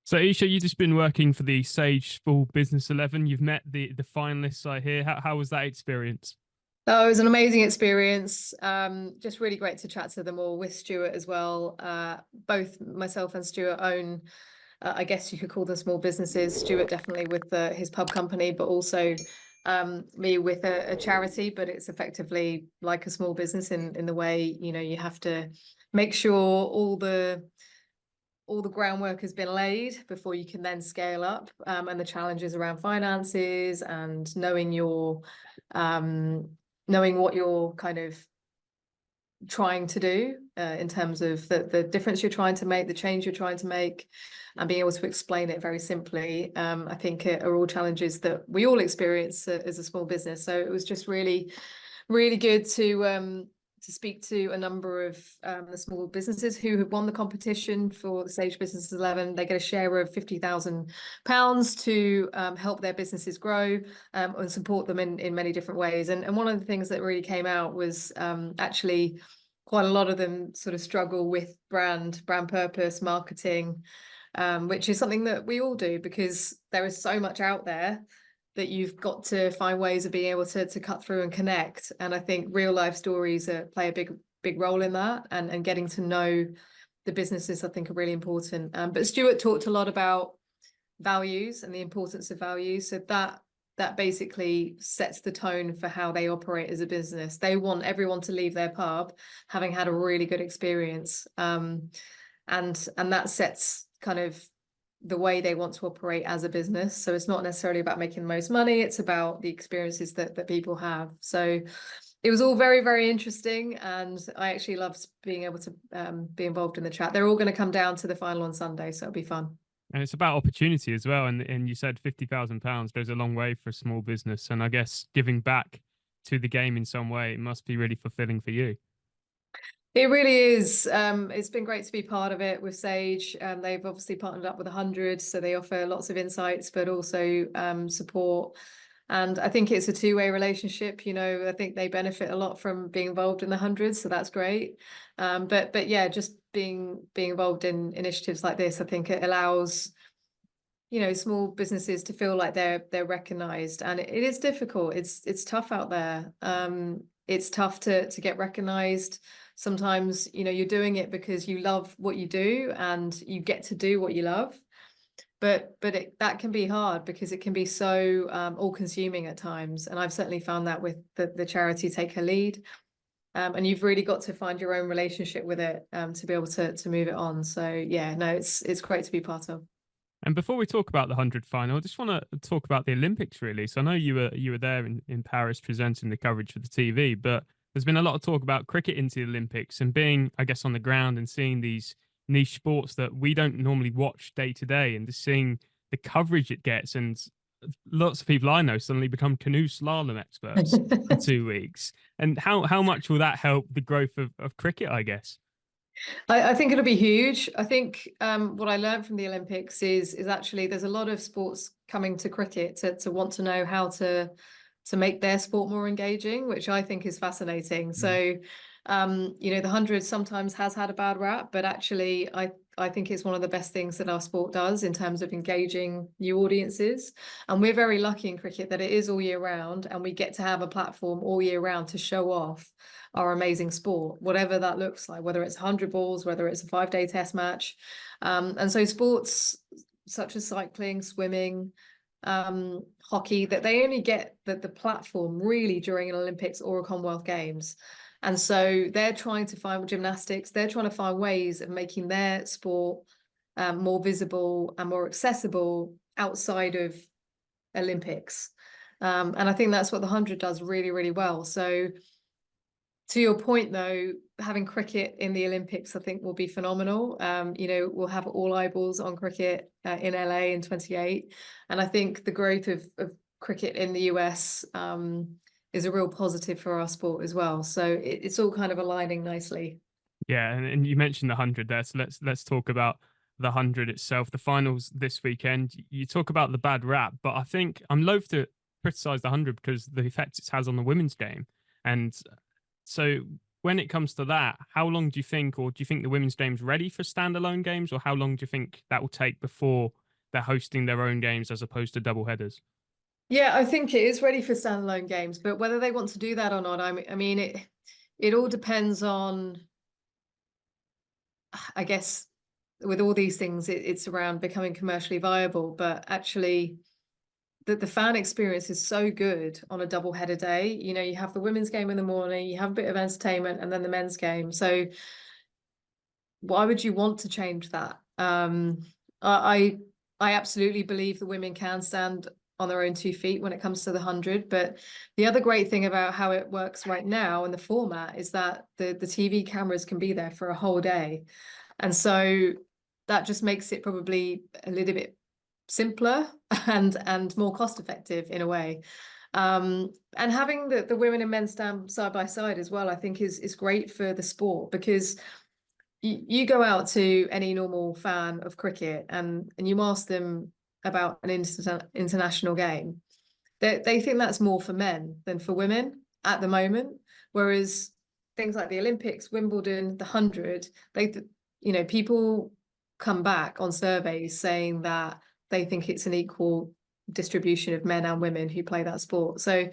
So, Isha, you've just been working for the Sage Small Business 11. You've met the finalists, I hear. How was that experience? Oh, it was an amazing experience. Just really great to chat to them all with Stuart as well. Both myself and Stuart own, I guess you could call them small businesses. Stuart definitely with his pub company, but also me with a charity. But it's effectively like a small business in the way, you have to make sure all the groundwork has been laid before you can then scale up, and the challenges around finances and knowing what you're kind of trying to do, in terms of the difference you're trying to make, the change you're trying to make, and being able to explain it very simply. I think are all challenges that we all experience as a small business. So it was just really, really good to speak to a number of the small businesses who have won the competition for the Sage Business 11. They get a share of £50,000 to help their businesses grow, and support them in many different ways. And one of the things that really came out was actually quite a lot of them sort of struggle with brand purpose, marketing, which is something that we all do because there is so much out there that you've got to find ways of being able to cut through and connect. And I think real life stories play a big role in that, and getting to know the businesses, I think, are really important. But Stuart talked a lot about values and the importance of values. So that basically sets the tone for how they operate as a business. They want everyone to leave their pub having had a really good experience. And that sets kind of the way they want to operate as a business. So it's not necessarily about making the most money, it's about the experiences that people have. So it was all very, very interesting, and I actually loved being able to be involved in the chat. They're all going to come down to the final on Sunday, so it'll be fun. And it's about opportunity as well. And you said £50,000 goes a long way for a small business. And I guess giving back to the game in some way, it must be really fulfilling for you. It really is. It's been great to be part of it with Sage. They've obviously partnered up with 100, so they offer lots of insights, but also support. And I think it's a two-way relationship. I think they benefit a lot from being involved in the 100, so that's great. But yeah, just being involved in initiatives like this, I think it allows small businesses to feel like they're recognized. And it is difficult. It's tough out there. It's tough to get recognized. Sometimes you're doing it because you love what you do and you get to do what you love, but that can be hard because it can be so all-consuming at times. And I've certainly found that with the charity Take Her Lead, and you've really got to find your own relationship with it, to be able to move it on. So yeah, no, it's great to be part of. And before we talk about the 100 final, I just want to talk about the Olympics, really. So I know you were there in Paris presenting the coverage for the TV, but there's been a lot of talk about cricket into the Olympics and being, I guess, on the ground and seeing these niche sports that we don't normally watch day to day, and just seeing the coverage it gets. And lots of people I know suddenly become canoe slalom experts for 2 weeks. And how much will that help the growth of cricket, I guess? I think it'll be huge. I think what I learned from the Olympics is actually there's a lot of sports coming to cricket to want to know how to make their sport more engaging, which I think is fascinating. So the 100 sometimes has had a bad rap, but actually I think it's one of the best things that our sport does in terms of engaging new audiences. And we're very lucky in cricket that it is all year round, and we get to have a platform all year round to show off our amazing sport, whatever that looks like, whether it's 100 balls, whether it's a 5-day test match. And so sports such as cycling, swimming, hockey, that they only get the platform really during an Olympics or a Commonwealth Games. And so they're trying to find gymnastics, they're trying to find ways of making their sport more visible and more accessible outside of Olympics. And I think that's what the 100 does really, really well. So to your point, though, having cricket in the Olympics, I think, will be phenomenal. We'll have all eyeballs on cricket in LA in 28. And I think the growth of cricket in the US is a real positive for our sport as well. So it's all kind of aligning nicely. Yeah, and you mentioned the 100 there, so let's talk about the 100 itself. The finals this weekend. You talk about the bad rap, but I think I'm loath to criticize the 100 because the effect it has on the women's game. And so when it comes to that, how long do you think, or do you think the women's game's ready for standalone games, or how long do you think that will take before they're hosting their own games as opposed to double headers? Yeah, I think it is ready for standalone games, but whether they want to do that or not, I mean, it all depends on, I guess, with all these things, it's around becoming commercially viable. But actually, the fan experience is so good on a double header day. You know, you have the women's game in the morning, you have a bit of entertainment, and then the men's game. So why would you want to change that? I absolutely believe the women can stand on their own 2 feet when it comes to the 100. But the other great thing about how it works right now in the format is that the TV cameras can be there for a whole day. And so that just makes it probably a little bit simpler and more cost effective in a way. And having the women and men stand side by side as well, I think is great for the sport, because you go out to any normal fan of cricket and you ask them about an international game, they think that's more for men than for women at the moment. Whereas things like the Olympics, Wimbledon, the 100, people come back on surveys saying that they think it's an equal distribution of men and women who play that sport. So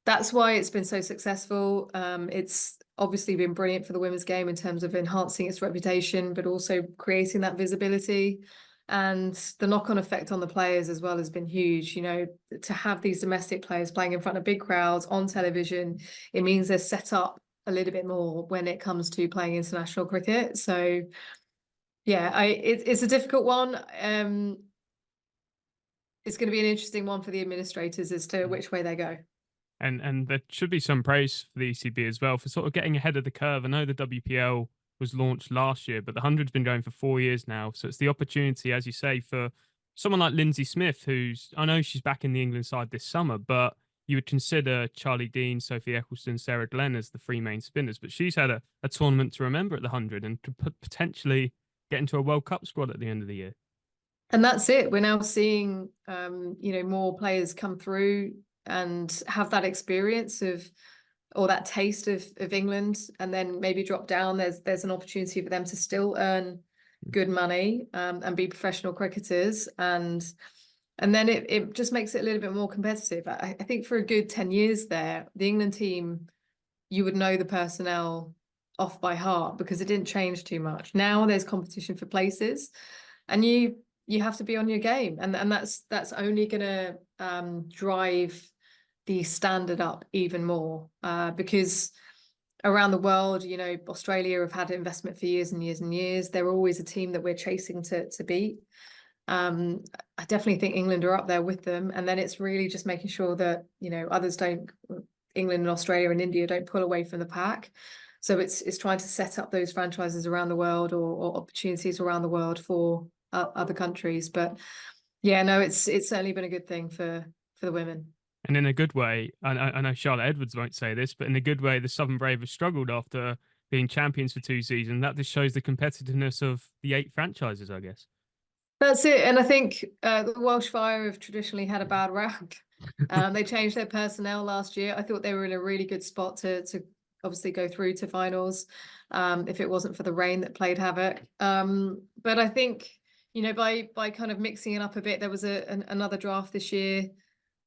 that's why it's been so successful. It's obviously been brilliant for the women's game in terms of enhancing its reputation, but also creating that visibility. And the knock-on effect on the players as well has been huge. You know, to have these domestic players playing in front of big crowds on television, it means they're set up a little bit more when it comes to playing international cricket. So yeah, it's a difficult one. It's going to be an interesting one for the administrators as to which way they go. And there should be some praise for the ECB as well for sort of getting ahead of the curve. I know the WPL was launched last year, but the 100's been going for 4 years now. So it's the opportunity, as you say, for someone like Lindsay Smith, I know she's back in the England side this summer, but you would consider Charlie Dean, Sophie Eccleston, Sarah Glenn as the three main spinners. But she's had a tournament to remember at the 100 and could potentially get into a World Cup squad at the end of the year. And that's it. We're now seeing, more players come through and have that experience or that taste of England, and then maybe drop down. There's an opportunity for them to still earn good money and be professional cricketers, and then it just makes it a little bit more competitive. I think for a good 10 years there, the England team, you would know the personnel off by heart because it didn't change too much. Now there's competition for places, and you have to be on your game, and that's only going to drive the standard up even more, because around the world, Australia have had investment for years and years and years. They're always a team that we're chasing to beat. I definitely think England are up there with them, and then it's really just making sure that others don't, England and Australia and India don't pull away from the pack. So it's trying to set up those franchises around the world or opportunities around the world for other countries. But yeah, no, it's certainly been a good thing for the women. And in a good way, I know Charlotte Edwards won't say this, but in a good way, the Southern Brave have struggled after being champions for 2 seasons. That just shows the competitiveness of the 8 franchises, I guess. That's it. And I think the Welsh Fire have traditionally had a bad rap. They changed their personnel last year. I thought they were in a really good spot to obviously go through to finals, if it wasn't for the rain that played havoc. But I think, by kind of mixing it up a bit, there was another draft this year.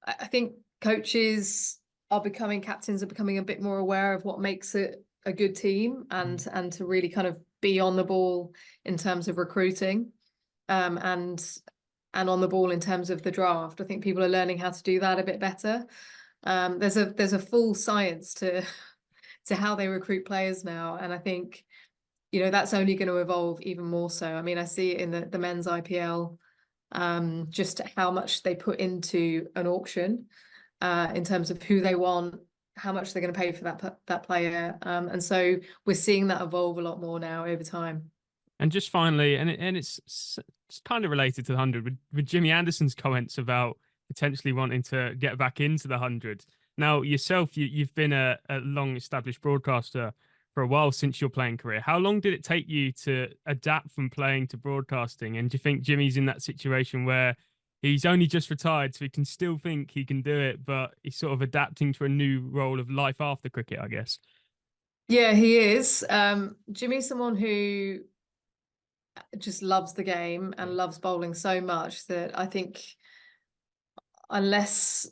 I think captains are becoming a bit more aware of what makes it a good team, and to really kind of be on the ball in terms of recruiting, and on the ball in terms of the draft. I think people are learning how to do that a bit better. There's a full science to how they recruit players now, and I think that's only going to evolve even more so. I mean, I see it in the men's IPL, just how much they put into an auction, in terms of who they want, how much they're going to pay for that player, and so we're seeing that evolve a lot more now over time. And just finally, and it's kind of related to the 100 with Jimmy Anderson's comments about potentially wanting to get back into the 100. Now, yourself, you've been a long-established broadcaster for a while since your playing career. How long did it take you to adapt from playing to broadcasting? And do you think Jimmy's in that situation where he's only just retired, so he can still think he can do it, but he's sort of adapting to a new role of life after cricket, I guess? Yeah, he is. Jimmy's someone who just loves the game and loves bowling so much that I think unless,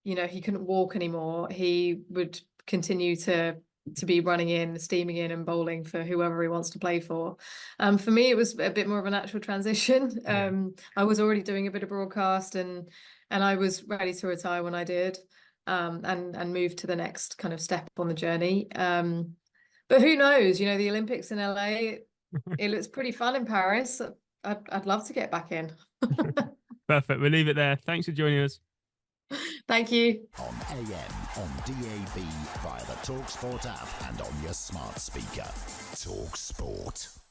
you know, he couldn't walk anymore, he would continue to be running in, steaming in and bowling for whoever he wants to play for. For me, it was a bit more of a natural transition. I was already doing a bit of broadcast and I was ready to retire when I did, and move to the next kind of step on the journey. But who knows, you know, the Olympics in LA, it looks pretty fun in Paris. I'd love to get back in. Perfect. We'll leave it there. Thanks for joining us. Thank you. On AM, on DAB, via the talkSPORT app and on your smart speaker. talkSPORT.